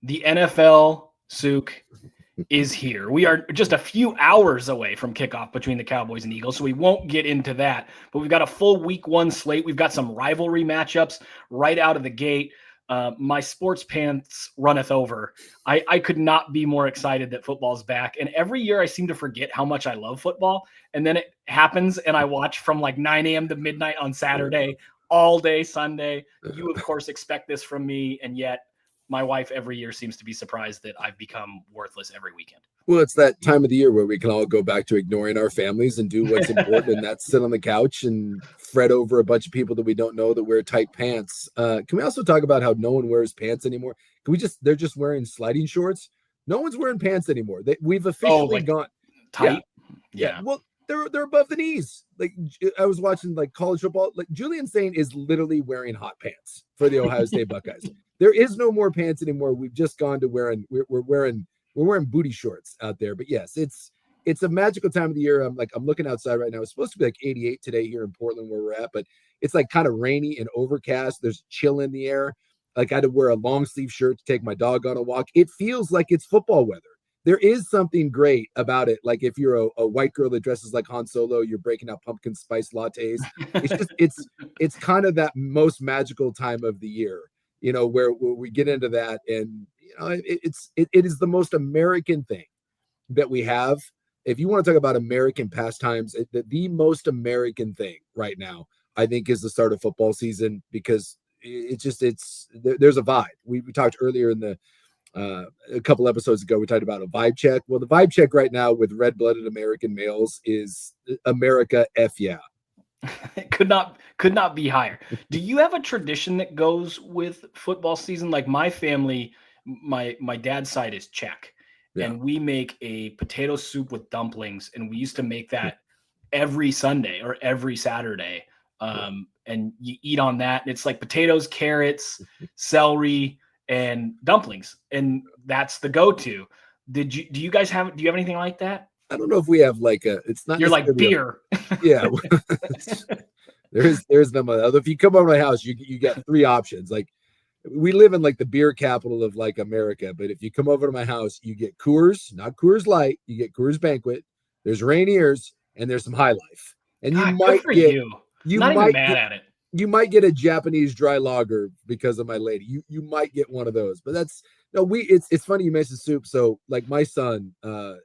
The NFL, Suke, is here. We are just a few hours away from kickoff between the Cowboys and Eagles, so we won't get into that. But we've got a full week 1 slate. We've got some rivalry matchups right out of the gate. My sports pants runneth over. I could not be more excited that football's back. And every year I seem to forget how much I love football. And then it happens and I watch from like 9 a.m. to midnight on Saturday, all day Sunday. You, of course, expect this from me. And yet my wife every year seems to be surprised that I've become worthless every weekend. Well, it's that time of the year where we can all go back to ignoring our families and do what's important, and that's sit on the couch and fret over a bunch of people that we don't know that wear tight pants. Can we also talk about how no one wears pants anymore? They're just wearing sliding shorts. No one's wearing pants anymore. We've officially gone tight. Yeah. Well, they're above the knees. Like I was watching like college football. Like Julian Saint is literally wearing hot pants for the Ohio State Buckeyes. There is no more pants anymore. We've just gone to we're wearing booty shorts out there. But yes, it's a magical time of the year. I'm looking outside right now. It's supposed to be like 88 today here in Portland where we're at, but it's like kind of rainy and overcast. There's chill in the air. Like I had to wear a long sleeve shirt to take my dog on a walk. It feels like it's football weather. There is something great about it. Like if you're a white girl that dresses like Han Solo, you're breaking out pumpkin spice lattes. It's kind of that most magical time of the year, where we get into that. And, it is the most American thing that we have. If you want to talk about American pastimes, the most American thing right now, I think, is the start of football season, because there's a vibe. We talked earlier in the a couple episodes ago, we talked about a vibe check. Well, the vibe check right now with red-blooded American males is America F yeah. It could not be higher. Do you have a tradition that goes with football season? Like my family, my dad's side is Czech, and we make a potato soup with dumplings, and we used to make that every Sunday or every Saturday. And you eat on that. And it's like potatoes, carrots, celery, and dumplings, and that's the go-to. Do you have anything like that? I don't know if we have like it's not. You're like beer. Yeah. there's them. If you come over my house, you get 3 options. Like we live in like the beer capital of like America, but if you come over to my house, you get Coors, not Coors Light, you get Coors Banquet. There's Rainiers, and there's some High Life. And God, you might get you not even mad at it. You might get a Japanese dry lager because of my lady. You might get one of those, but it's funny you mentioned soup. So like my son,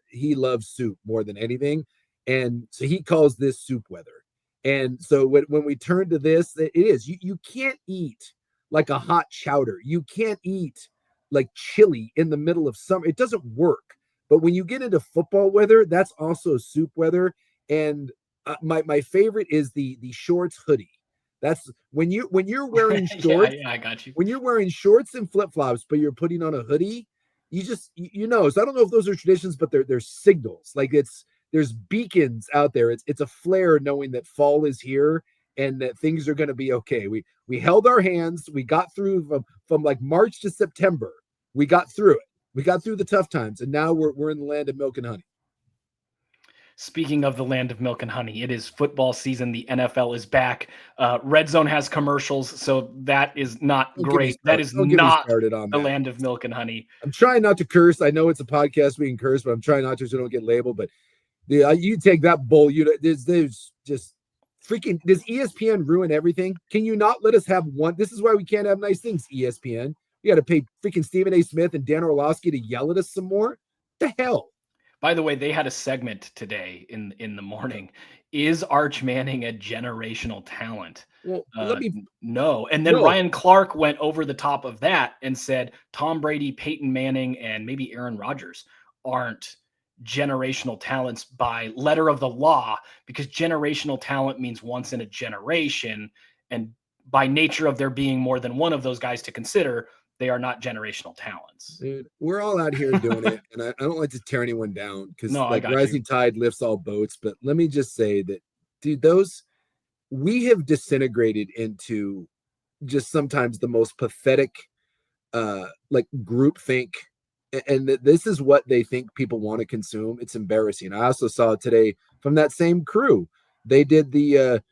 he loves soup more than anything. And so he calls this soup weather. And so when we turn to this, it is, you can't eat like a hot chowder. You can't eat like chili in the middle of summer. It doesn't work. But when you get into football weather, that's also soup weather. And my favorite is the shorts hoodie. That's when you're wearing shorts. Yeah, I got you. When you're wearing shorts and flip-flops, but you're putting on a hoodie, so I don't know if those are traditions, but they're signals. Like there's beacons out there. It's a flare knowing that fall is here and that things are going to be okay. We held our hands. We got through from like March to September. We got through it. We got through the tough times, and now we're in the land of milk and honey. Speaking of the land of milk and honey, it is football season. The NFL is back. Red Zone has commercials, so that is not great. That is not the land of milk and honey. I'm trying not to curse. I know it's a podcast, we can curse, but I'm trying not to so I don't get labeled. But you take that bull. There's just freaking. Does ESPN ruin everything? Can you not let us have one? This is why we can't have nice things, ESPN. You got to pay freaking Stephen A. Smith and Dan Orlovsky to yell at us some more? The hell? By the way, they had a segment today in the morning. Is Arch Manning a generational talent? Well, no. And then Ryan Clark went over the top of that and said Tom Brady, Peyton Manning, and maybe Aaron Rodgers aren't generational talents by letter of the law, because generational talent means once in a generation. And by nature of there being more than one of those guys to consider, they are not generational talents. Dude, we're all out here doing it, and I don't like to tear anyone down because rising tide lifts all boats. But let me just say that, dude, we have disintegrated into just sometimes the most pathetic, like groupthink, and this is what they think people want to consume. It's embarrassing. I also saw today from that same crew, they did the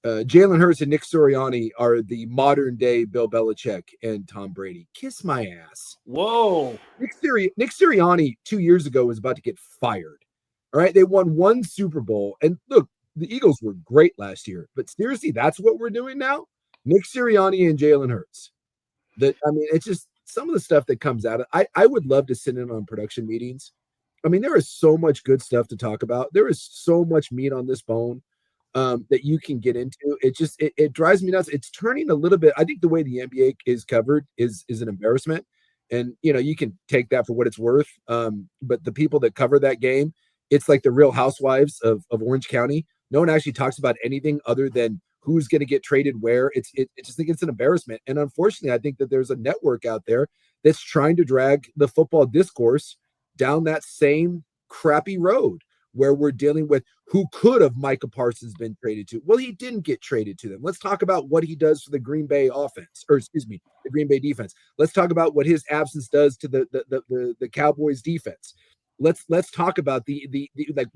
Jalen Hurts and Nick Sirianni are the modern day Bill Belichick and Tom Brady. Kiss my ass. Whoa. Nick Sirianni 2 years ago was about to get fired. All right. They won one Super Bowl. And look, the Eagles were great last year. But seriously, that's what we're doing now? Nick Sirianni and Jalen Hurts. It's just some of the stuff that comes out. I would love to sit in on production meetings. I mean, there is so much good stuff to talk about. There is so much meat on this bone that you can get into. It drives me nuts. It's turning a little bit. I think the way the NBA is covered is an embarrassment. And, you can take that for what it's worth. But the people that cover that game, it's like the Real Housewives of Orange County. No one actually talks about anything other than who's going to get traded where. I just think it's an embarrassment. And unfortunately, I think that there's a network out there that's trying to drag the football discourse down that same crappy road where we're dealing with who could have Micah Parsons been traded to. Well, he didn't get traded to them. Let's talk about what he does for the Green Bay offense, the Green Bay defense. Let's talk about what his absence does to the Cowboys defense. Let's talk about the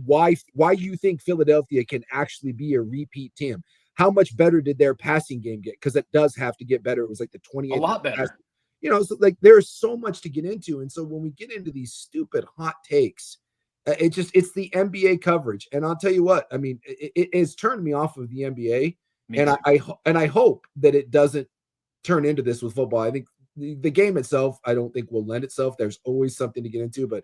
why you think Philadelphia can actually be a repeat team. How much better did their passing game get? Because it does have to get better. It was like the 28th. A lot better. So like there's so much to get into. And so when we get into these stupid hot takes, it's the NBA coverage. And I'll tell you what, I mean, it's turned me off of the NBA. I hope that it doesn't turn into this with football. I think the game itself, I don't think will lend itself. There's always something to get into, but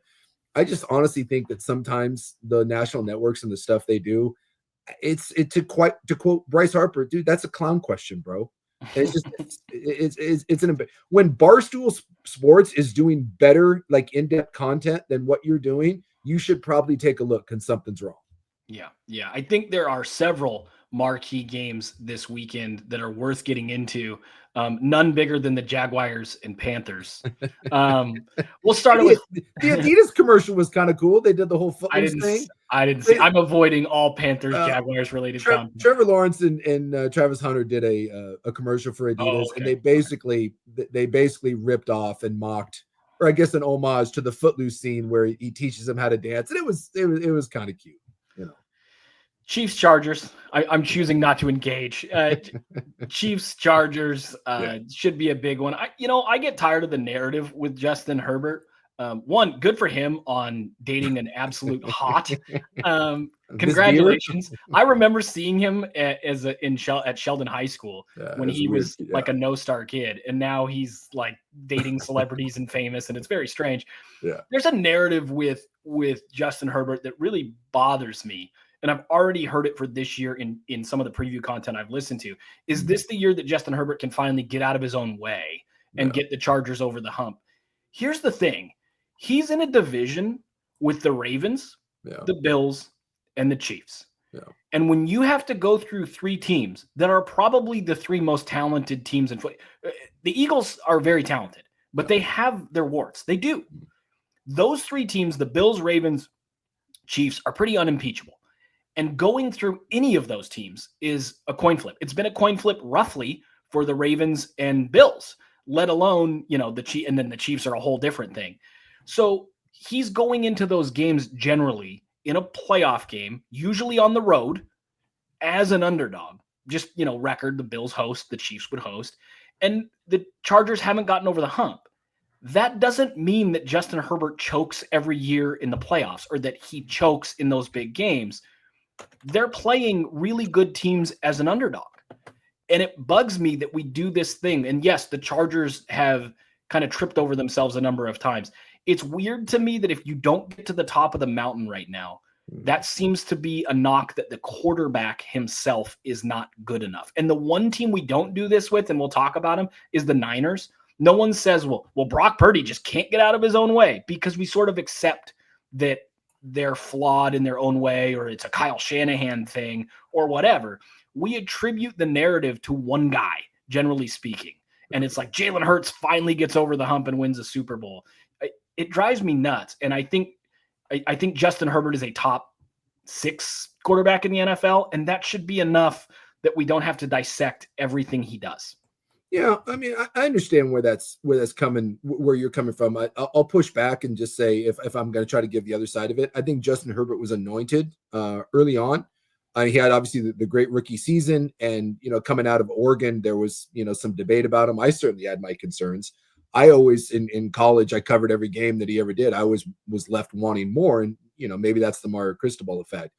I just honestly think that sometimes the national networks and the stuff they do, to quote Bryce Harper, dude, that's a clown question, bro. It's when Barstool Sports is doing better, like in-depth content than what you're doing, you should probably take a look because something's wrong. Yeah. I think there are several marquee games this weekend that are worth getting into. None bigger than the Jaguars and Panthers. We'll start with the Adidas commercial was kind of cool. They did the whole Footloose thing. I didn't see. I'm avoiding all Panthers Jaguars related content. Trevor Lawrence and Travis Hunter did a commercial for Adidas, and they basically ripped off and mocked, or I guess an homage to the Footloose scene where he teaches them how to dance, and it was kind of cute, Chiefs Chargers. I'm choosing not to engage. Chiefs Chargers should be a big one. I get tired of the narrative with Justin Herbert. One, good for him on dating an absolute hot. Congratulations. I remember seeing him at Sheldon High School when he was like a no-star kid, and now he's like dating celebrities and famous, and it's very strange. Yeah. There's a narrative with Justin Herbert that really bothers me. And I've already heard it for this year in some of the preview content I've listened to. Is this the year that Justin Herbert can finally get out of his own way and get the Chargers over the hump? Here's the thing. He's in a division with the Ravens, the Bills, and the Chiefs. Yeah. And when you have to go through three teams that are probably the three most talented teams in football, the Eagles are very talented, but they have their warts. They do. Those three teams, the Bills, Ravens, Chiefs, are pretty unimpeachable. And going through any of those teams is a coin flip. It's been a coin flip roughly for the Ravens and Bills, let alone, the Chiefs, and then the Chiefs are a whole different thing. So he's going into those games generally in a playoff game, usually on the road as an underdog. Just, record, the Bills host, the Chiefs would host, and the Chargers haven't gotten over the hump. That doesn't mean that Justin Herbert chokes every year in the playoffs or that he chokes in those big games. They're playing really good teams as an underdog. And it bugs me that we do this thing. And yes, the Chargers have kind of tripped over themselves a number of times. It's weird to me that if you don't get to the top of the mountain right now, that seems to be a knock that the quarterback himself is not good enough. And the one team we don't do this with, and we'll talk about him, is the Niners. No one says, well, Brock Purdy just can't get out of his own way, because we sort of accept that they're flawed in their own way, or it's a Kyle Shanahan thing or whatever. We attribute the narrative to one guy, generally speaking. And it's like Jalen Hurts finally gets over the hump and wins a Super Bowl. It drives me nuts. And I think Justin Herbert is a top 6 quarterback in the NFL, and that should be enough that we don't have to dissect everything he does. Yeah, I mean, I understand where that's coming, where you're coming from. I'll push back and just say, if I'm going to try to give the other side of it, I think Justin Herbert was anointed early on He had obviously the great rookie season, and coming out of Oregon, there was some debate about him. I certainly had my concerns. I always in college, I covered every game that he ever did. I always was left wanting more, and maybe that's the Mario Cristobal effect.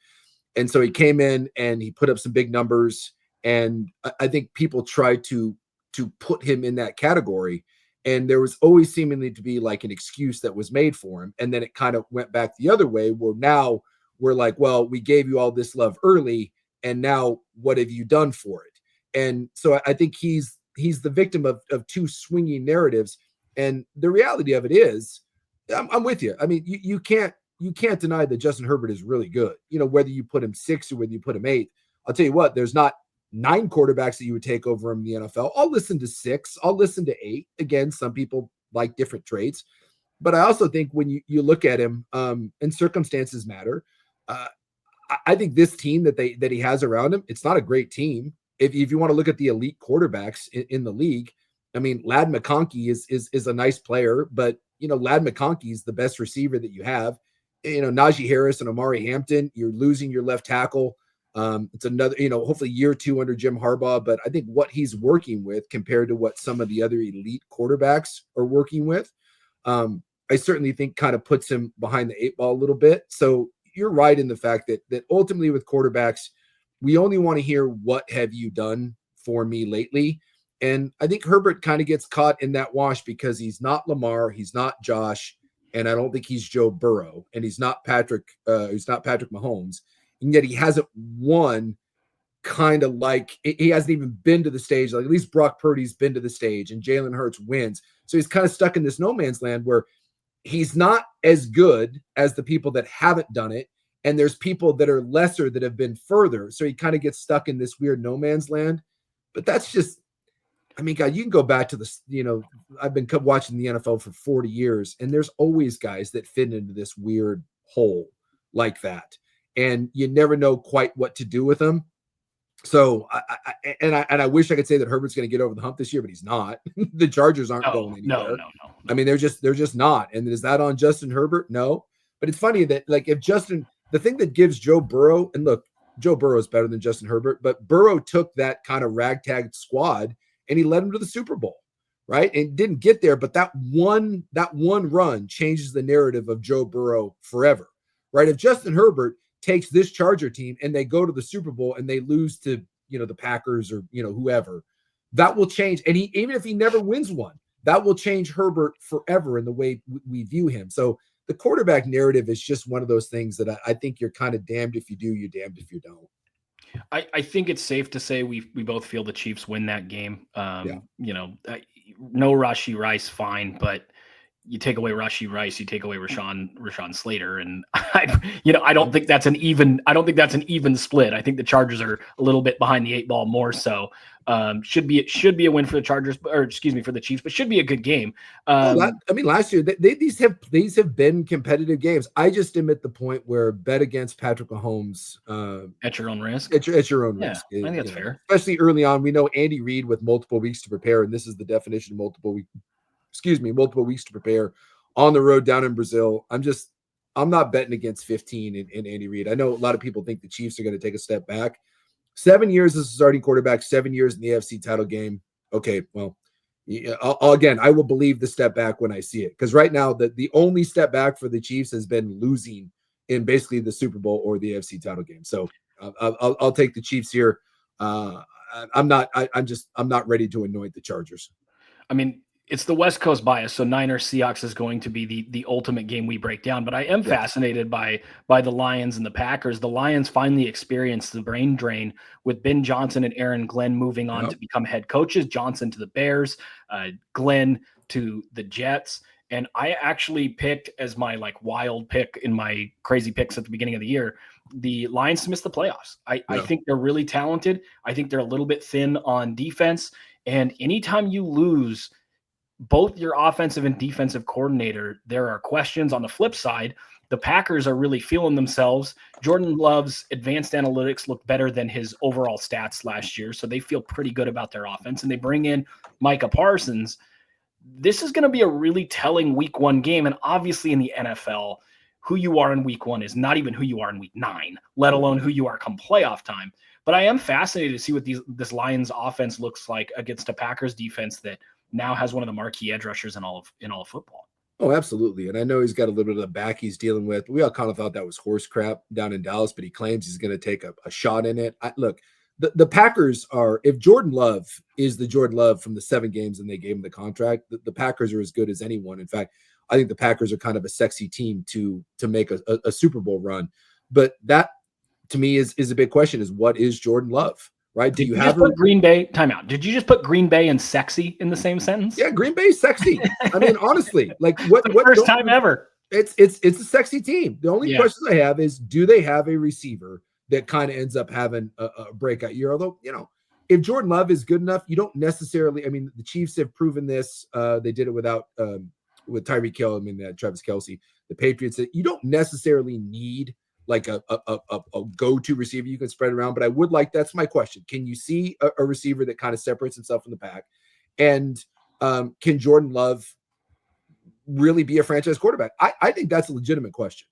And so he came in and he put up some big numbers, and I think people tried to put him in that category, and there was always seemingly to be like an excuse that was made for him, and then it kind of went back the other way, where now we're like, well, we gave you all this love early, and now what have you done for it? And so I think he's the victim of two swinging narratives. And the reality of it is, I'm with you. I mean, you can't deny that Justin Herbert is really good. Whether you put him 6 or whether you put him 8, I'll tell you what, there's not 9 quarterbacks that you would take over him in the NFL. I'll listen to 6. I'll listen to 8. Again, some people like different traits. But I also think when you look at him, and circumstances matter, I think this team that he has around him, it's not a great team. If you want to look at the elite quarterbacks in the league, I mean, Ladd McConkey is a nice player, but Ladd McConkey is the best receiver that you have. Najee Harris and Amari Hampton, you're losing your left tackle. It's another, hopefully year 2 under Jim Harbaugh, but I think what he's working with compared to what some of the other elite quarterbacks are working with, I certainly think kind of puts him behind the 8 ball a little bit. So you're right in the fact that ultimately with quarterbacks, we only want to hear what have you done for me lately. And I think Herbert kind of gets caught in that wash because he's not Lamar, he's not Josh, and I don't think he's Joe Burrow, and he's not Patrick Mahomes. And yet he hasn't won kind of like he hasn't even been to the stage. Like at least Brock Purdy's been to the stage and Jalen Hurts wins. So he's kind of stuck in this no man's land where he's not as good as the people that haven't done it. And there's people that are lesser that have been further. So he kind of gets stuck in this weird no man's land. But that's just, I mean, God, you can go back to this, I've been watching the NFL for 40 years, and there's always guys that fit into this weird hole like that. And you never know quite what to do with them. So, I wish I could say that Herbert's going to get over the hump this year, but he's not. The Chargers aren't going anywhere. No. I mean, they're just not. And is that on Justin Herbert? No. But it's funny that like if Justin, the thing that gives Joe Burrow, and look, Joe Burrow is better than Justin Herbert, but Burrow took that kind of ragtag squad and he led them to the Super Bowl, right? And didn't get there, but that one run changes the narrative of Joe Burrow forever, right? If Justin Herbert takes this Charger team and they go to the Super Bowl and they lose to, the Packers or, whoever, that will change. And even if he never wins one, that will change Herbert forever in the way we view him. So the quarterback narrative is just one of those things that I think you're kind of damned if you do, you're damned if you don't. I think it's safe to say we both feel the Chiefs win that game. No Rashee Rice, fine, but you take away Rashee Rice, you take away Rashawn Slater, and I don't think that's an even split. I think the Chargers are a little bit behind the 8 ball more so. Should be a win for the Chargers, or for the Chiefs, but should be a good game. Last year these have been competitive games. I just am at the point where bet against Patrick Mahomes at your own risk. At your own risk. I think that's fair, especially early on. We know Andy Reid with multiple weeks to prepare, and this is the definition of multiple weeks to prepare on the road down in Brazil. I'm not betting against 15 in Andy Reid. I know a lot of people think the Chiefs are going to take a step back. 7 years as a starting quarterback, 7 years in the AFC title game. Okay, well, I will believe the step back when I see it. Because right now, the only step back for the Chiefs has been losing in basically the Super Bowl or the AFC title game. So I'll take the Chiefs here. I'm not ready to anoint the Chargers. I mean, it's the West Coast bias, so Niners Seahawks is going to be the ultimate game we break down. But I am fascinated by the Lions and the Packers. The Lions finally experienced the brain drain with Ben Johnson and Aaron Glenn moving on to become head coaches. Johnson to the Bears, Glenn to the Jets. And I actually picked as my wild pick in my crazy picks at the beginning of the year, the Lions to miss the playoffs. I think they're really talented. I think they're a little bit thin on defense. And anytime you lose both your offensive and defensive coordinator, there are questions. On the flip side, the Packers are really feeling themselves. Jordan Love's advanced analytics look better than his overall stats last year, so they feel pretty good about their offense, and they bring in Micah Parsons. This is going to be a really telling week 1 game, and obviously in the NFL, who you are in week 1 is not even who you are in week 9, let alone who you are come playoff time. But I am fascinated to see what this Lions offense looks like against a Packers defense that now has one of the marquee edge rushers in all of football. Oh, absolutely. And I know he's got a little bit of the back he's dealing with. We all kind of thought that was horse crap down in Dallas, but he claims he's going to take a shot in it. Look, the Packers are, if Jordan Love is the Jordan Love from the 7 games and they gave him the contract, the Packers are as good as anyone. In fact, I think the Packers are kind of a sexy team to make a Super Bowl run. But that, to me, is a big question: is what is Jordan Love? Right? Did you have put Green Bay? Timeout. Did you just put Green Bay and sexy in the same sentence? Yeah, Green Bay's sexy. I mean, honestly, like what first time ever. It's a sexy team. The only questions I have is, do they have a receiver that kind of ends up having a breakout year? Although, if Jordan Love is good enough, you don't necessarily. I mean, the Chiefs have proven this. They did it without with Tyreek Hill. I mean, Travis Kelce. The Patriots. You don't necessarily need like a go-to receiver you can spread around. But I would like, that's my question. Can you see a receiver that kind of separates himself from the pack? And can Jordan Love really be a franchise quarterback? I think that's a legitimate question.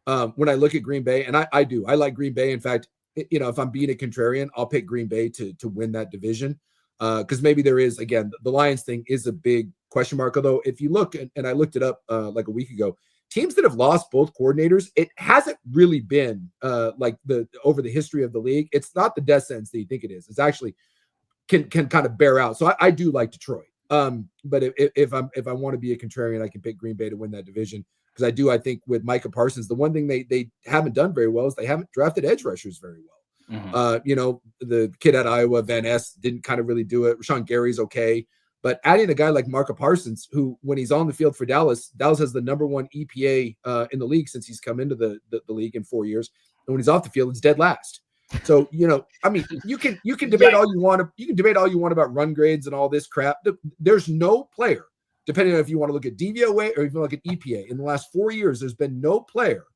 When I look at Green Bay, and I do. I like Green Bay. In fact, if I'm being a contrarian, I'll pick Green Bay to win that division. Because maybe there is, again, the Lions thing is a big question mark. Although if you look, and I looked it up like a week ago, teams that have lost both coordinators, it hasn't really been like over the history of the league. It's not the death sentence that you think it is. It's actually can kind of bear out. So I do like Detroit. But if I want to be a contrarian, I can pick Green Bay to win that division, because I think with Micah Parsons, the one thing they haven't done very well is they haven't drafted edge rushers very well. Mm-hmm. The kid at Iowa, Van Ness, didn't kind of really do it. Rashawn Gary's okay. But adding a guy like Micah Parsons, who, when he's on the field for Dallas has the number 1 EPA in the league since he's come into the league in 4 years. And when he's off the field, it's dead last. So, I mean, you can debate all you want. You can debate all you want about run grades and all this crap. There's no player, depending on if you want to look at DVOA or if you look at EPA, in the last 4 years, there's been no player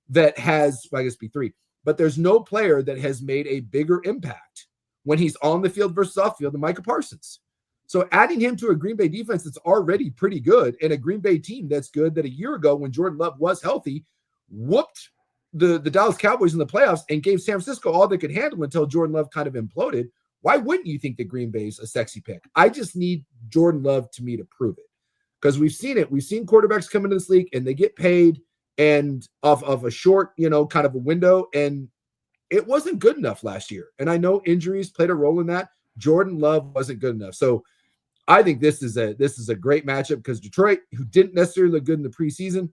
that has, well, I guess B3, but there's no player that has made a bigger impact when he's on the field versus off field than Micah Parsons. So adding him to a Green Bay defense that's already pretty good, and a Green Bay team that's good, that a year ago when Jordan Love was healthy, whooped the Dallas Cowboys in the playoffs and gave San Francisco all they could handle until Jordan Love kind of imploded. Why wouldn't you think that Green Bay's a sexy pick? I just need Jordan Love to me to prove it, because we've seen it. We've seen quarterbacks come into this league and they get paid and off of a short, kind of a window, and it wasn't good enough last year. And I know injuries played a role in that. Jordan Love wasn't good enough. So I think this is a great matchup, because Detroit, who didn't necessarily look good in the preseason,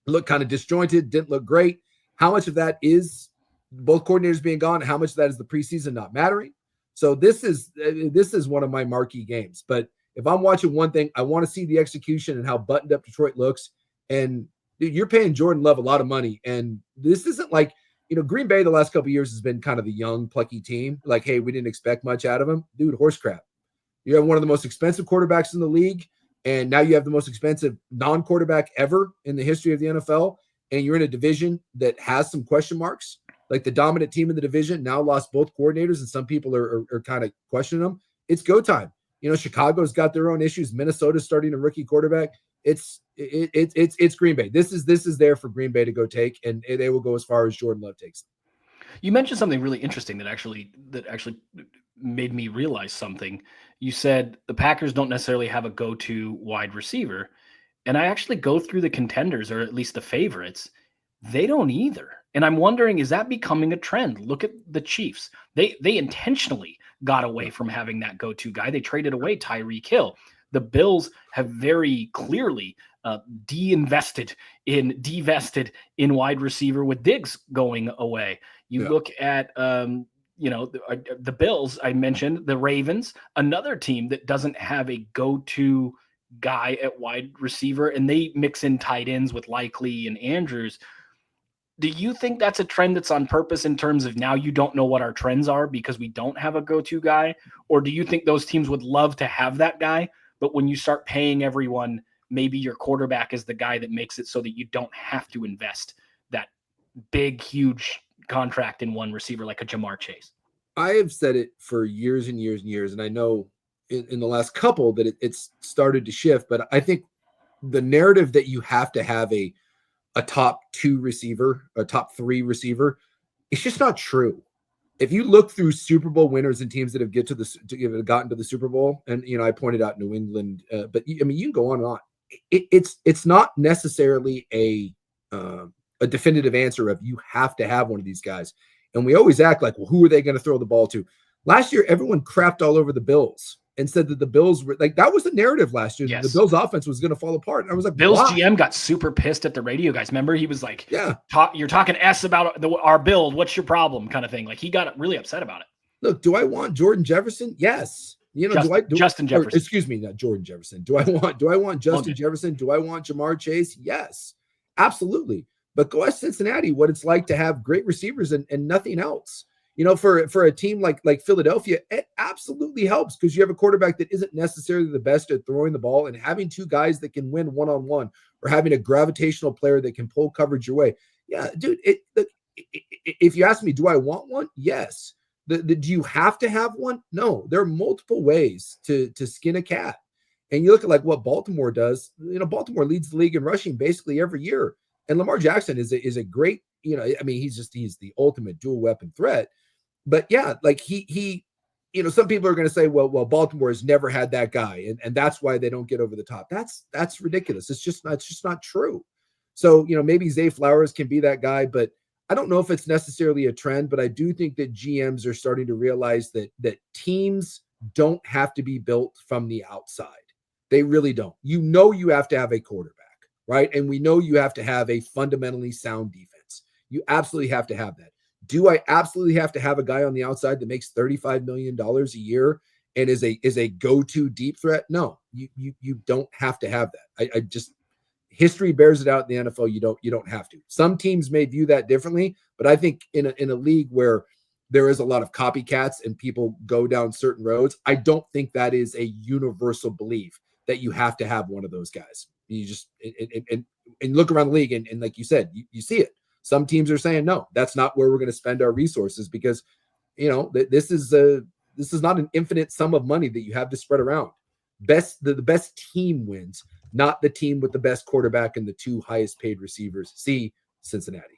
looked kind of disjointed, didn't look great. How much of that is both coordinators being gone? How much of that is the preseason not mattering? So this is one of my marquee games. But if I'm watching one thing, I want to see the execution and how buttoned up Detroit looks. And you're paying Jordan Love a lot of money. And this isn't like, Green Bay the last couple of years has been kind of the young, plucky team. Like, hey, we didn't expect much out of him. Dude, horse crap. You have one of the most expensive quarterbacks in the league, and now you have the most expensive non-quarterback ever in the history of the NFL, and you're in a division that has some question marks. Like, the dominant team in the division now lost both coordinators, and some people are kind of questioning them. It's go time. Chicago's got their own issues. Minnesota's starting a rookie quarterback. It's Green Bay. This is there for Green Bay to go take, and they will go as far as Jordan Love takes them. You mentioned something really interesting that actually made me realize something. You said the Packers don't necessarily have a go-to wide receiver. And I actually go through the contenders, or at least the favorites. They don't either. And I'm wondering, is that becoming a trend? Look at the Chiefs. They intentionally got away from having that go-to guy. They traded away Tyreek Hill. The Bills have very clearly divested in wide receiver, with Diggs going away. You look at the Bills, I mentioned, the Ravens, another team that doesn't have a go-to guy at wide receiver, and they mix in tight ends with Likely and Andrews. Do you think that's a trend that's on purpose, in terms of now you don't know what our trends are because we don't have a go-to guy? Or do you think those teams would love to have that guy, but when you start paying everyone, maybe your quarterback is the guy that makes it so that you don't have to invest that big, huge contract in one receiver like a Jamar Chase? I have said it for years and years and years, and I know in the last couple that it's started to shift, but I think the narrative that you have to have a a top 2 receiver, a top 3 receiver. It's just not true. If you look through Super Bowl winners and teams that have gotten to the Super Bowl, and I pointed out New England, but I mean, you can go on and on. It's not necessarily a definitive answer of you have to have one of these guys. And we always act like, well, who are they going to throw the ball to? Last year, everyone crapped all over the Bills and said that the Bills were like, that was the narrative last year. Yes. The Bills offense was going to fall apart. And I was like, Bill's why? GM got super pissed at the radio guys. Remember, he was like, yeah, you're talking S about our build. What's your problem? Kind of thing. Like, he got really upset about it. Look, do I want Jordan Jefferson? Yes. Justin Jefferson. Excuse me, not Jordan Jefferson. Do I want Justin Jefferson? Do I want Jamar Chase? Yes, absolutely. But go ask Cincinnati what it's like to have great receivers and nothing else. For a team like Philadelphia, it absolutely helps because you have a quarterback that isn't necessarily the best at throwing the ball, and having 2 guys that can win one-on-one, or having a gravitational player that can pull coverage your way. Yeah, dude, if you ask me, do I want one? Yes. Do you have to have one? No. There are multiple ways to skin a cat. And you look at like what Baltimore does. Baltimore leads the league in rushing basically every year. And Lamar Jackson is a great, he's the ultimate dual weapon threat. But yeah, like he some people are going to say, well, Baltimore has never had that guy, and that's why they don't get over the top. That's ridiculous. It's just not true. So, maybe Zay Flowers can be that guy, but I don't know if it's necessarily a trend, but I do think that GMs are starting to realize that teams don't have to be built from the outside. They really don't. You have to have a quarterback, right? And we know you have to have a fundamentally sound defense. You absolutely have to have that. Do I absolutely have to have a guy on the outside that makes $35 million a year and is a go-to deep threat? No, you don't have to have that. I just, history bears it out in the NFL. You don't have to. Some teams may view that differently, but I think in a league where there is a lot of copycats and people go down certain roads, I don't think that is a universal belief that you have to have one of those guys. You just and look around the league and like you said, you see it. Some teams are saying, no, that's not where we're going to spend our resources because, this is not an infinite sum of money that you have to spread around. The best team wins, not the team with the best quarterback and the 2 highest paid receivers. See Cincinnati.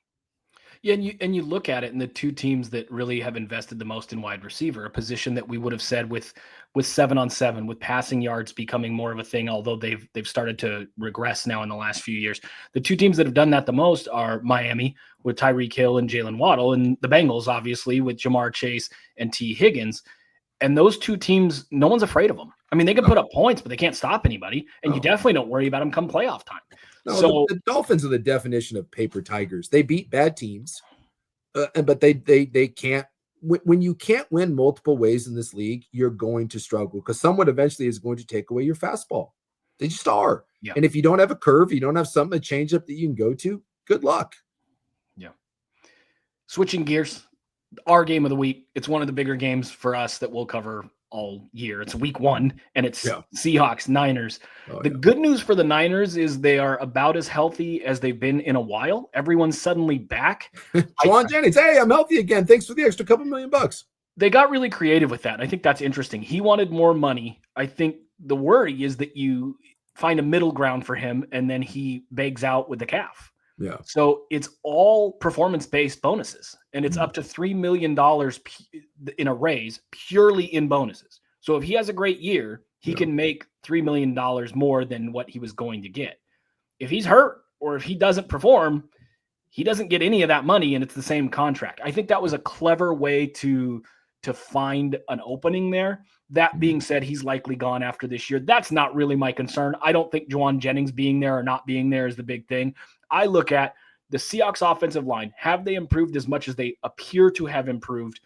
Yeah, and you look at it, and the 2 teams that really have invested the most in wide receiver, a position that we would have said with 7-on-7, with passing yards becoming more of a thing, although they've started to regress now in the last few years. The 2 teams that have done that the most are Miami with Tyreek Hill and Jalen Waddle, and the Bengals, obviously, with Jamar Chase and T. Higgins. And those 2 teams, no one's afraid of them. I mean, they can put up points, but they can't stop anybody, and you definitely don't worry about them come playoff time. No, so the Dolphins are the definition of paper tigers. They beat bad teams, but they can't. When you can't win multiple ways in this league, you're going to struggle because someone eventually is going to take away your fastball. They just are. Yeah. And if you don't have a curve, you don't have something to change up that you can go to, good luck. Yeah. Switching gears, our game of the week. It's one of the bigger games for us that we'll cover all year. It's week 1 and it's Seahawks, Niners. The good news for the Niners is they are about as healthy as they've been in a while. Everyone's suddenly back. Juwan Jennings, hey, I'm healthy again. Thanks for the extra couple $1 million. They got really creative with that. I think that's interesting. He wanted more money. I think the worry is that you find a middle ground for him and then he begs out with the calf. Yeah. So it's all performance-based bonuses, and it's up to $3 million in a raise purely in bonuses. So if he has a great year, he can make $3 million more than what he was going to get. If he's hurt or if he doesn't perform, he doesn't get any of that money, and it's the same contract. I think that was a clever way to find an opening there. That being said, he's likely gone after this year. That's not really my concern. I don't think Juwan Jennings being there or not being there is the big thing. I look at the Seahawks offensive line. Have they improved as much as they appear to have improved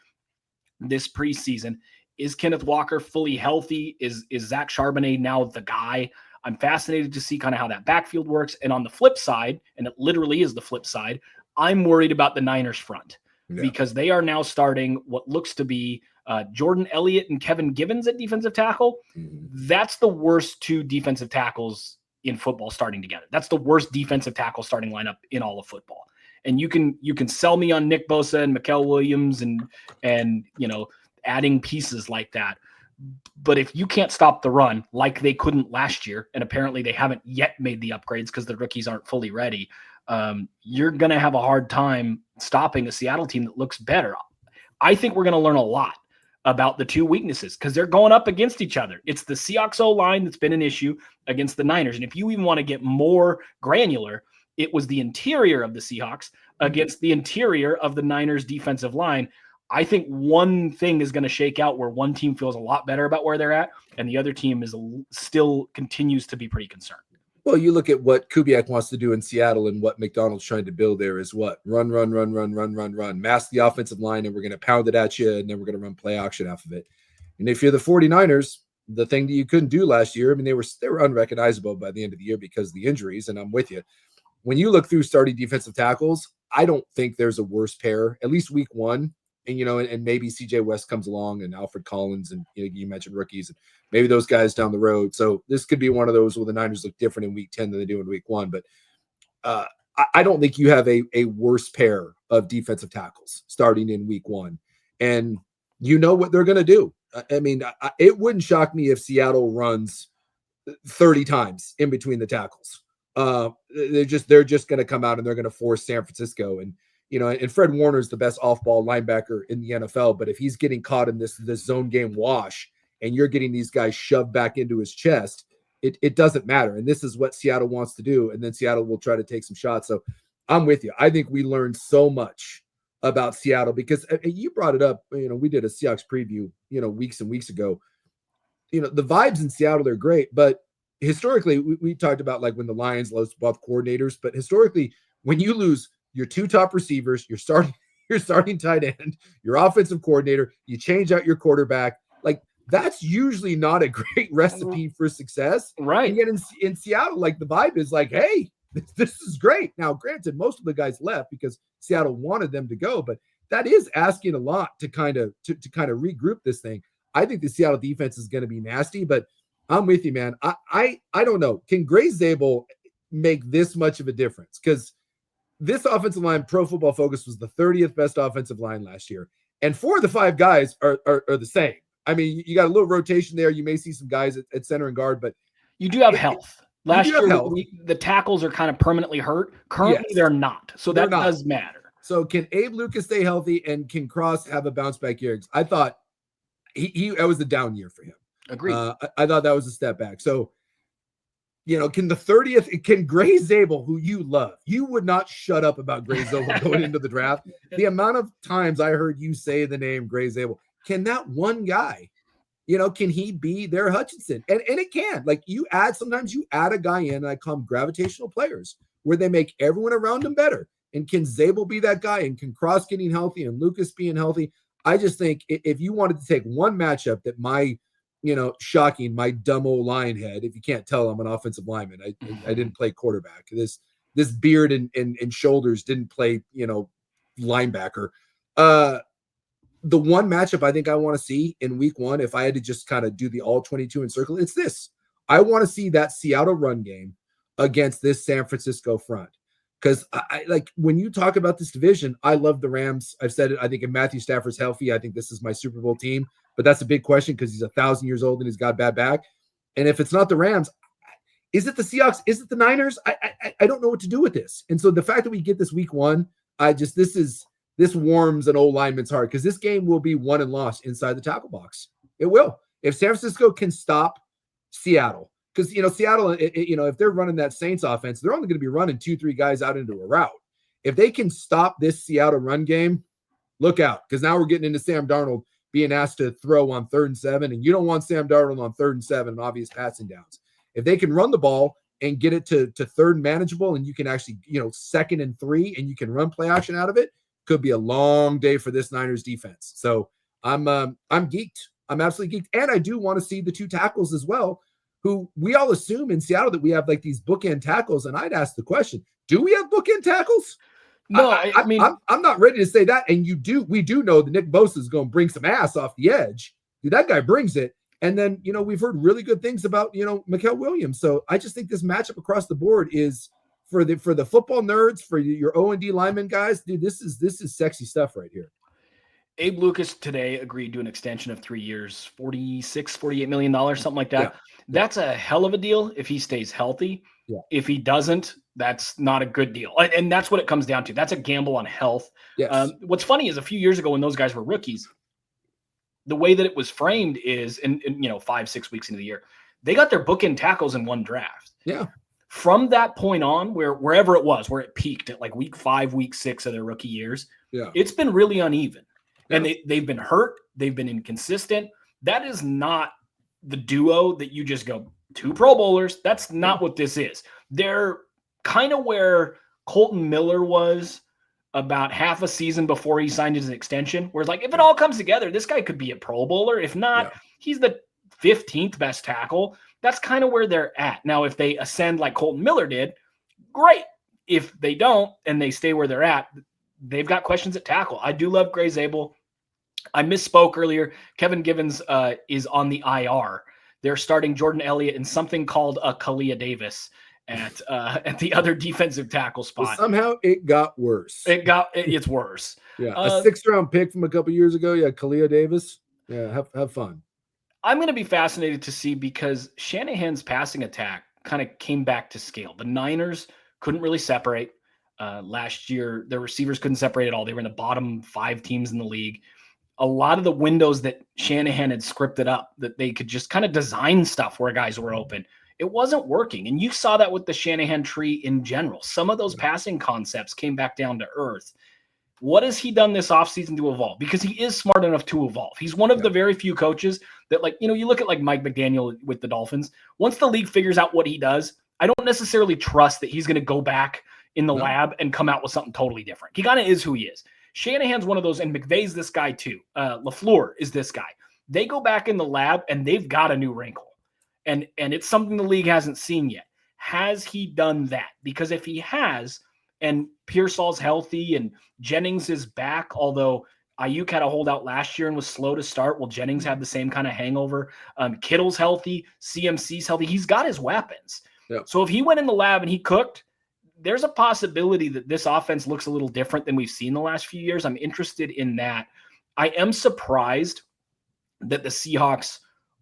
this preseason? Is Kenneth Walker fully healthy? Is Zach Charbonnet now the guy? I'm fascinated to see kind of how that backfield works. And on the flip side, and it literally is the flip side, I'm worried about the Niners front because they are now starting what looks to be Jordan Elliott and Kevin Givens at defensive tackle. That's the worst 2 defensive tackles in football starting together. That's the worst defensive tackle starting lineup in all of football. And you can sell me on Nick Bosa and Mikael Williams and adding pieces like that. But if you can't stop the run like they couldn't last year, and apparently they haven't yet made the upgrades because the rookies aren't fully ready, you're going to have a hard time stopping a Seattle team that looks better. I think we're going to learn a lot about the two weaknesses because they're going up against each other. It's the Seahawks O-line that's been an issue against the Niners. And if you even want to get more granular, it was the interior of the Seahawks against the interior of the Niners defensive line. I think one thing is going to shake out where one team feels a lot better about where they're at and the other team is still continues to be pretty concerned. Well, you look at what Kubiak wants to do in Seattle and what McDonald's trying to build there is what? Run, mask the offensive line, and we're going to pound it at you, and then we're going to run play action off of it. And if you're the 49ers, the thing that you couldn't do last year, I mean, they were unrecognizable by the end of the year because of the injuries, and I'm with you. When you look through starting defensive tackles, I don't think there's a worse pair, at least week one. And, and maybe CJ West comes along and Alfred Collins and you mentioned rookies and maybe those guys down the road. So this could be one of those where the Niners look different in week 10 than they do in week one. But I don't think you have a worse pair of defensive tackles starting in week one. And you know what they're going to do. I mean, it wouldn't shock me if Seattle runs 30 times in between the tackles. They're just going to come out and they're going to force San Francisco. And and Fred Warner's the best off-ball linebacker in the NFL, but if he's getting caught in this zone game wash and you're getting these guys shoved back into his chest, it doesn't matter. And this is what Seattle wants to do, and then Seattle will try to take some shots. So I'm with you. I think we learned so much about Seattle because you brought it up. We did a Seahawks preview, weeks and weeks ago. The vibes in Seattle are great, but historically, we talked about like when the Lions lost both coordinators, but historically, when you lose your two top receivers, your starting tight end, your offensive coordinator, you change out your quarterback. Like that's usually not a great recipe for success. Right. And yet in Seattle, like the vibe is like, hey, this is great. Now, granted, most of the guys left because Seattle wanted them to go, but that is asking a lot to kind of regroup this thing. I think the Seattle defense is going to be nasty, but I'm with you, man. I don't know. Can Gray Zabel make this much of a difference? Because this offensive line, Pro Football Focus, was the 30th best offensive line last year. And 4 of the 5 guys are the same. I mean, you got a little rotation there. You may see some guys at center and guard, but you do have health. Last year, the tackles are kind of permanently hurt. Currently, they're not. So that does matter. So can Abe Lucas stay healthy and can Cross have a bounce back year? I thought that was a down year for him. Agreed. I thought that was a step back. So, can Gray Zabel, who you love, you would not shut up about Gray Zabel going into the draft. The amount of times I heard you say the name Gray Zabel, can that one guy, can he be their Hutchinson? And it can. Like sometimes you add a guy in, and I call them gravitational players, where they make everyone around them better. And can Zabel be that guy? And can Cross getting healthy and Lucas being healthy? I just think if you wanted to take one matchup that my dumb old lion head, if you can't tell, I'm an offensive lineman. I didn't play quarterback. This beard and shoulders didn't play, linebacker. The one matchup I think I want to see in week one, if I had to just kind of do the all 22 and circle, it's this. I want to see that Seattle run game against this San Francisco front. Because I like when you talk about this division, I love the Rams. I've said it. I think if Matthew Stafford's healthy, I think this is my Super Bowl team. But that's a big question because he's 1,000 years old and he's got bad back. And if it's not the Rams, is it the Seahawks? Is it the Niners? I don't know what to do with this. And so the fact that we get this week one, this warms an old lineman's heart because this game will be won and lost inside the tackle box. It will. If San Francisco can stop Seattle, because Seattle, if they're running that Saints offense, they're only going to be running 2-3 guys out into a route. If they can stop this Seattle run game, look out, because now we're getting into Sam Darnold being asked to throw on 3rd and 7, and you don't want Sam Darnold on 3rd and 7 and obvious passing downs. If they can run the ball and get it to 3rd manageable, and you can actually 2nd and 3, and you can run play action out of it, could be a long day for this Niners defense. So I'm geeked. I'm absolutely geeked, and I do want to see the 2 tackles as well, who we all assume in Seattle that we have like these bookend tackles, and I'd ask the question: do we have bookend tackles? No, I mean, I'm not ready to say that. And we do know that Nick Bosa is going to bring some ass off the edge. Dude, that guy brings it. And then, we've heard really good things about, Mikael Williams. So I just think this matchup across the board is for the football nerds, for your O&D lineman guys. Dude, this is sexy stuff right here. Abe Lucas today agreed to an extension of 3 years, $48 million, something like that. Yeah. That's a hell of a deal if he stays healthy. Yeah. If he doesn't, that's not a good deal. And that's what it comes down to. That's a gamble on health. Yes. What's funny is a few years ago when those guys were rookies, the way that it was framed is, in 5-6 weeks into the year, they got their bookend tackles in one draft. Yeah. From that point on, wherever it was, where it peaked at like week 5, week 6 of their rookie years, it's been really uneven. And they've been hurt. They've been inconsistent. That is not the duo that you just go, 2 Pro Bowlers. That's not what this is. They're kind of where Colton Miller was about half a season before he signed his extension, where it's like, if it all comes together, this guy could be a Pro Bowler. If not, he's the 15th best tackle. That's kind of where they're at. Now, if they ascend like Colton Miller did, great. If they don't and they stay where they're at, they've got questions at tackle. I do love Gray Zabel. I misspoke earlier. Kevin Givens is on the IR. They're starting Jordan Elliott in something called a Kalia Davis at the other defensive tackle spot. Well, somehow it got worse. It's worse. Yeah, a 6th-round pick from a couple years ago. Yeah, Kalia Davis. Yeah, have fun. I'm going to be fascinated to see, because Shanahan's passing attack kind of came back to scale. The Niners couldn't really separate. Last year, their receivers couldn't separate at all. They were in the bottom 5 teams in the league. A lot of the windows that Shanahan had scripted up that they could just kind of design stuff where guys were open, it wasn't working. And you saw that with the Shanahan tree in general. Some of those passing concepts came back down to earth. What has he done this offseason to evolve? Because he is smart enough to evolve. He's one of the very few coaches that, you look at like Mike McDaniel with the Dolphins. Once the league figures out what he does, I don't necessarily trust that he's going to go back in the lab and come out with something totally different. He kind of is who he is. Shanahan's one of those, and McVay's this guy too. LaFleur is this guy. They go back in the lab and they've got a new wrinkle. And it's something the league hasn't seen yet. Has he done that? Because if he has, and Pearsall's healthy and Jennings is back, although Ayuk had a holdout last year and was slow to start, well, Jennings had the same kind of hangover. Kittle's healthy. CMC's healthy. He's got his weapons. Yep. So if he went in the lab and he cooked, there's a possibility that this offense looks a little different than we've seen the last few years. I'm interested in that. I am surprised that the Seahawks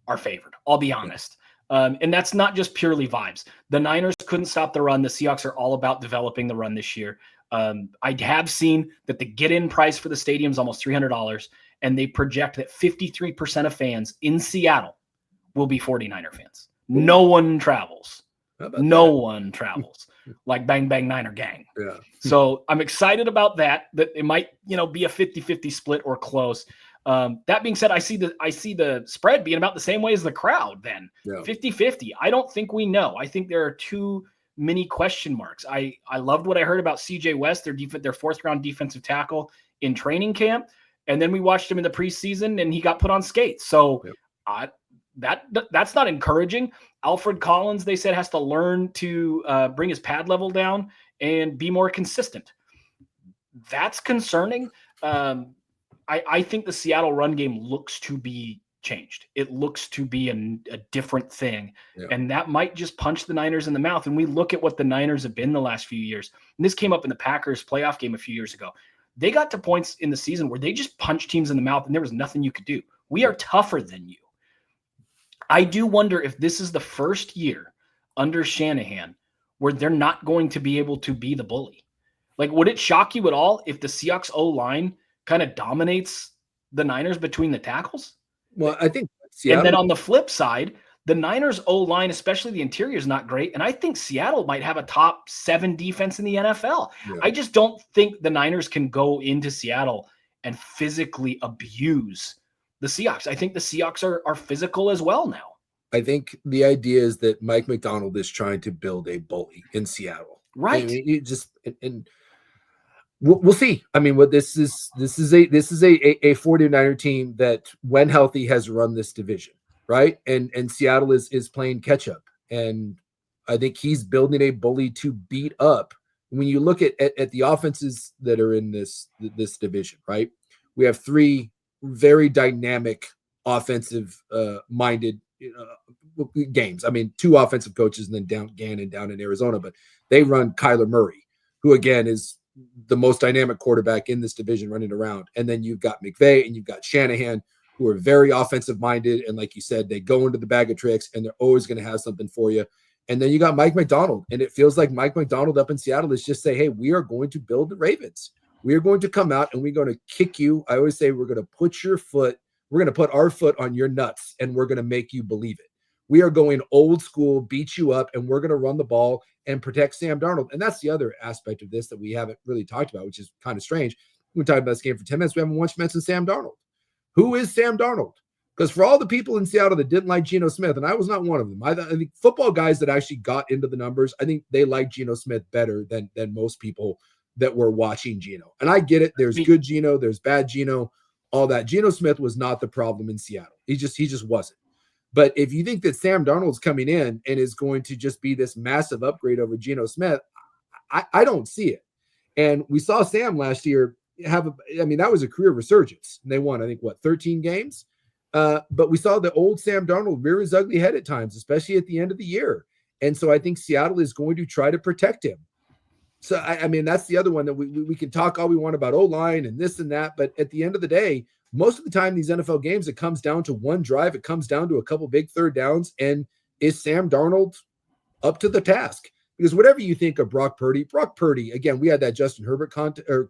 are favored. I'll be honest. And that's not just purely vibes. The Niners couldn't stop the run. The Seahawks are all about developing the run this year. I have seen that the get-in price for the stadium is almost $300, and they project that 53% of fans in Seattle will be 49er fans. No one travels. One travels like Bang Bang Niner Gang. Yeah. So I'm excited about that it might, be a 50-50 split or close. That being said, I see the spread being about the same way as the crowd then. 50-50. I don't think we know. I think there are too many question marks. I loved what I heard about CJ West, their 4th round defensive tackle in training camp. And then we watched him in the preseason and he got put on skates. So that's not encouraging. Alfred Collins, they said, has to learn to bring his pad level down and be more consistent. That's concerning. I think the Seattle run game looks to be changed. It looks to be a different thing. Yeah. And that might just punch the Niners in the mouth. And we look at what the Niners have been the last few years. And this came up in the Packers playoff game a few years ago. They got to points in the season where they just punched teams in the mouth and there was nothing you could do. We are tougher than you. I do wonder if this is the first year under Shanahan where they're not going to be able to be the bully. Like, would it shock you at all if the Seahawks O-line kind of dominates the Niners between the tackles? Well, I think Seattle. And then on the flip side, the Niners O-line, especially the interior, is not great. And I think Seattle might have a top 7 defense in the NFL. Yeah. I just don't think the Niners can go into Seattle and physically abuse the Seahawks. I think the Seahawks are physical as well now. I think the idea is that Mike McDonald is trying to build a bully in Seattle. Right. I mean, and we'll see. I mean, what this is a 49er team that, when healthy, has run this division, right? And Seattle is playing catch up. And I think he's building a bully to beat up. When you look at the offenses that are in this division, right? We have 3 very dynamic offensive minded games. I mean, 2 offensive coaches and then Gannon down in Arizona, but they run Kyler Murray, who again is the most dynamic quarterback in this division running around. And then you've got McVay and you've got Shanahan, who are very offensive minded. And like you said, they go into the bag of tricks and they're always going to have something for you. And then you got Mike McDonald. And it feels like Mike McDonald up in Seattle is just say, hey, we are going to build the Ravens. We are going to come out and we're going to kick you. I always say we're going to put our foot on your nuts and we're going to make you believe it. We are going old school, beat you up, and we're going to run the ball and protect Sam Darnold. And that's the other aspect of this that we haven't really talked about, which is kind of strange. We've been talking about this game for 10 minutes. We haven't once mentioned Sam Darnold. Who is Sam Darnold? Because for all the people in Seattle that didn't like Geno Smith, and I was not one of them, I think football guys that actually got into the numbers, I think they like Geno Smith better than most people that were watching Geno. And I get it. There's good Geno, there's bad Geno, all that. Geno Smith was not the problem in Seattle. He just wasn't. But if you think that Sam Darnold's coming in and is going to just be this massive upgrade over Geno Smith, I don't see it. And we saw Sam last year that was a career resurgence. And they won, I think, 13 games? But we saw the old Sam Darnold rear his ugly head at times, especially at the end of the year. And so I think Seattle is going to try to protect him. So, that's the other one that we can talk all we want about O-line and this and that. But at the end of the day, most of the time, these NFL games, it comes down to one drive. It comes down to a couple big third downs. And is Sam Darnold up to the task? Because whatever you think of Brock Purdy, again, we had that Justin Herbert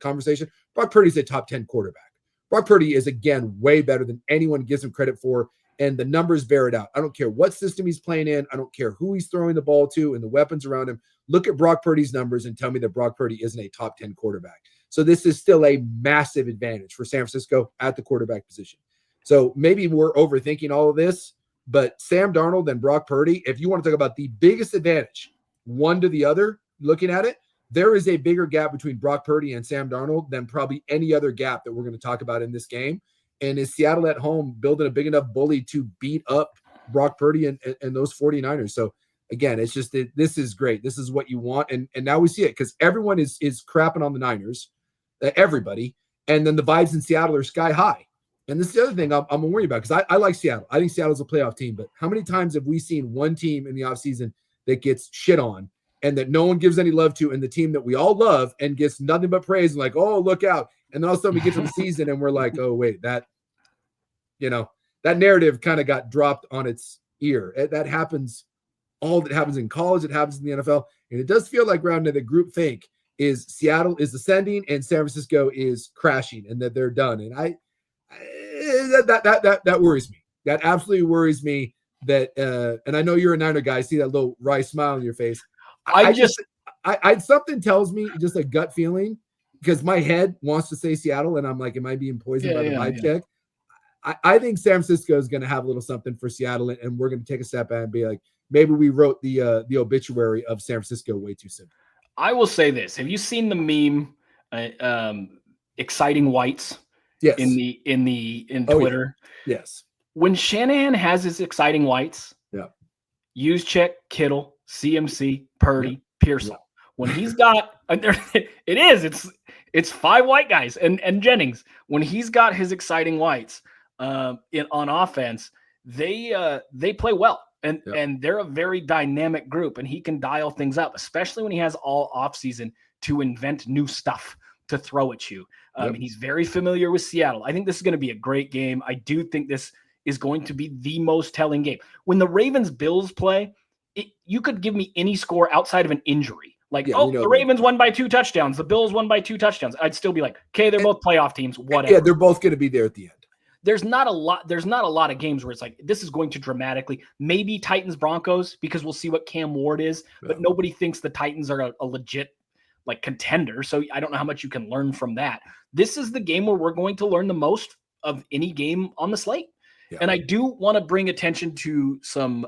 conversation. Brock Purdy's a top 10 quarterback. Brock Purdy is, again, way better than anyone gives him credit for. And the numbers bear it out. I don't care what system he's playing in. I don't care who he's throwing the ball to and the weapons around him. Look at Brock Purdy's numbers and tell me that Brock Purdy isn't a top 10 quarterback. So this is still a massive advantage for San Francisco at the quarterback position. So maybe we're overthinking all of this, but Sam Darnold and Brock Purdy, if you want to talk about the biggest advantage, one to the other, looking at it, there is a bigger gap between Brock Purdy and Sam Darnold than probably any other gap that we're going to talk about in this game. And is Seattle at home building a big enough bully to beat up Brock Purdy and those 49ers? So again, it's just that this is great. This is what you want. And now we see it because everyone is crapping on the Niners, everybody. And then the vibes in Seattle are sky high. And this is the other thing I'm worried about because I like Seattle. I think Seattle's a playoff team. But how many times have we seen one team in the offseason that gets shit on and that no one gives any love to, and the team that we all love and gets nothing but praise and like, oh, look out. And then all of a sudden we get to the season and we're like, oh, wait, that narrative kind of got dropped on its ear. That happens. All that happens in college, it happens in the NFL. And it does feel like around the group think is Seattle is ascending and San Francisco is crashing and that they're done. And that worries me. That absolutely worries me that, and I know you're a Niner guy. I see that little wry smile on your face. I something tells me just a gut feeling because my head wants to say Seattle and I'm like, am I being poisoned by the vibe check? I think San Francisco is going to have a little something for Seattle and we're going to take a step back and be like, maybe we wrote the obituary of San Francisco way too soon. I will say this. Have you seen the meme, exciting whites yes. in Twitter? Yeah. Yes. When Shanahan has his exciting whites, Juszczyk, Kittle, CMC, Purdy, Pearsall. Yeah. When he's got it's five white guys and Jennings. When he's got his exciting whites on offense, they play well. And they're a very dynamic group, and he can dial things up, especially when he has all offseason to invent new stuff to throw at you. He's very familiar with Seattle. I think this is going to be a great game. I do think this is going to be the most telling game. When the Ravens-Bills play, you could give me any score outside of an injury. Like, the Ravens won by 2 touchdowns. The Bills won by 2 touchdowns. I'd still be like, okay, they're both playoff teams, whatever. Yeah, they're both going to be there at the end. There's not a lot of games where it's like, this is going to dramatically, maybe Titans Broncos, because we'll see what Cam Ward is, but nobody thinks the Titans are a legit like contender. So I don't know how much you can learn from that. This is the game where we're going to learn the most of any game on the slate. Yeah. And I do want to bring attention to some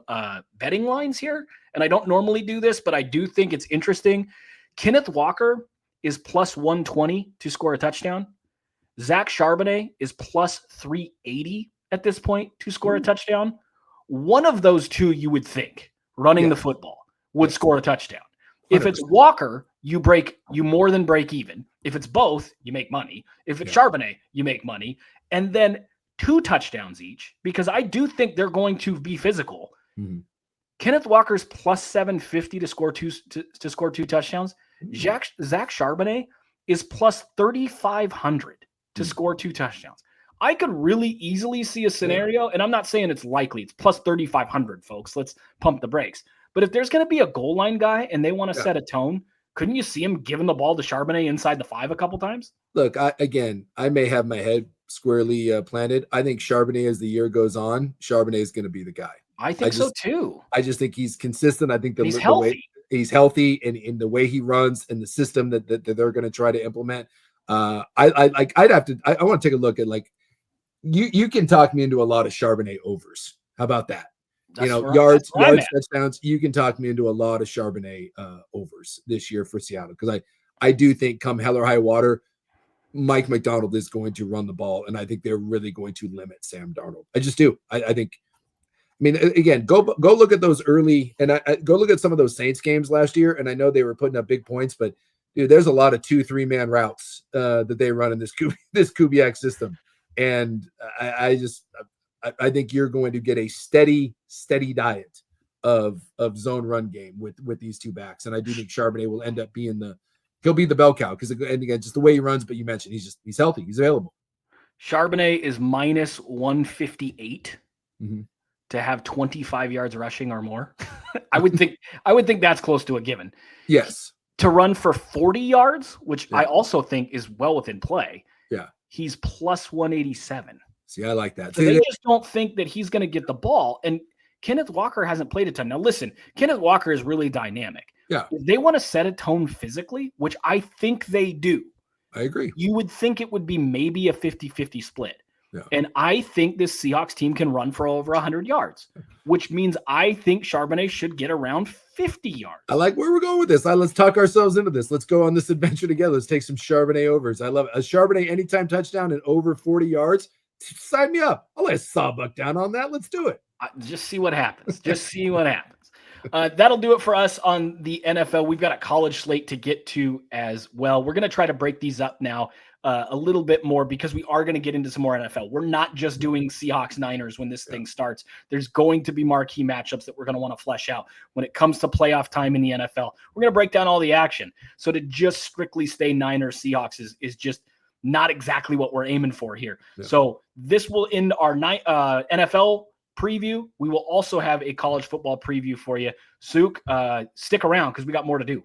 betting lines here. And I don't normally do this, but I do think it's interesting. Kenneth Walker is plus 120 to score a touchdown. Zach Charbonnet is plus 380 at this point to score a touchdown. One of those two, you would think, running the football, would score a touchdown. 100%. If it's Walker, you more than break even. If it's both, you make money. If it's Charbonnet, you make money. And then 2 touchdowns each, because I do think they're going to be physical. Mm-hmm. Kenneth Walker's plus 750 to score 2 touchdowns. Mm-hmm. Zach Charbonnet is plus 3,500 to score 2 touchdowns. I could really easily see a scenario, and I'm not saying it's likely. It's plus 3,500, folks. Let's pump the brakes. But if there's going to be a goal line guy and they want to set a tone, couldn't you see him giving the ball to Charbonnet inside the 5 a couple times? Look, I may have my head squarely planted. I think Charbonnet, as the year goes on, Charbonnet is going to be the guy. I think so too. I just think he's consistent. I think he's healthy. He's healthy, and in the way he runs and the system that they're going to try to implement. I want to take a look at, like, you can talk me into a lot of Charbonnet overs. How about that? Yards, touchdowns. You can talk me into a lot of Charbonnet overs this year for Seattle, because I do think come hell or high water, Mike McDonald is going to run the ball, and I think they're really going to limit Sam Darnold. I just do. I think. I mean, again, go look at those early, and I go look at some of those Saints games last year, and I know they were putting up big points, but dude, there's a lot of 2-3 man routes that they run in this Kubiak system, and I think you're going to get a steady diet of zone run game with these two backs, and I do think Charbonnet will end up being he'll be the bell cow, because, and again, just the way he runs. But you mentioned he's healthy, he's available. Charbonnet is minus 158 to have 25 yards rushing or more. I would think that's close to a given. Yes. To run for 40 yards, which I also think is well within play. Yeah. He's plus 187. See, I like that. So they just don't think that he's going to get the ball. And Kenneth Walker hasn't played a ton. Now, listen, Kenneth Walker is really dynamic. Yeah. If they want to set a tone physically, which I think they do. I agree. You would think it would be maybe a 50-50 split. Yeah. And I think this Seahawks team can run for over 100 yards, which means I think Charbonnet should get around 50 yards. I like where we're going with this. Let's talk ourselves into this. Let's go on this adventure together. Let's take some Charbonnet overs. I love it. A Charbonnet anytime touchdown and over 40 yards. Sign me up. I'll lay a sawbuck down on that. Let's do it. Just see what happens. That'll do it for us on the NFL. We've got a college slate to get to as well. We're going to try to break these up now a little bit more, because we are going to get into some more NFL. We're not just doing Seahawks Niners when this thing starts. There's going to be marquee matchups that we're going to want to flesh out when it comes to playoff time in the NFL. We're going to break down all the action. So to just strictly stay Niners Seahawks is just not exactly what we're aiming for here. Yeah. So this will end our NFL preview. We will also have a college football preview for you. Suke, stick around, because we got more to do.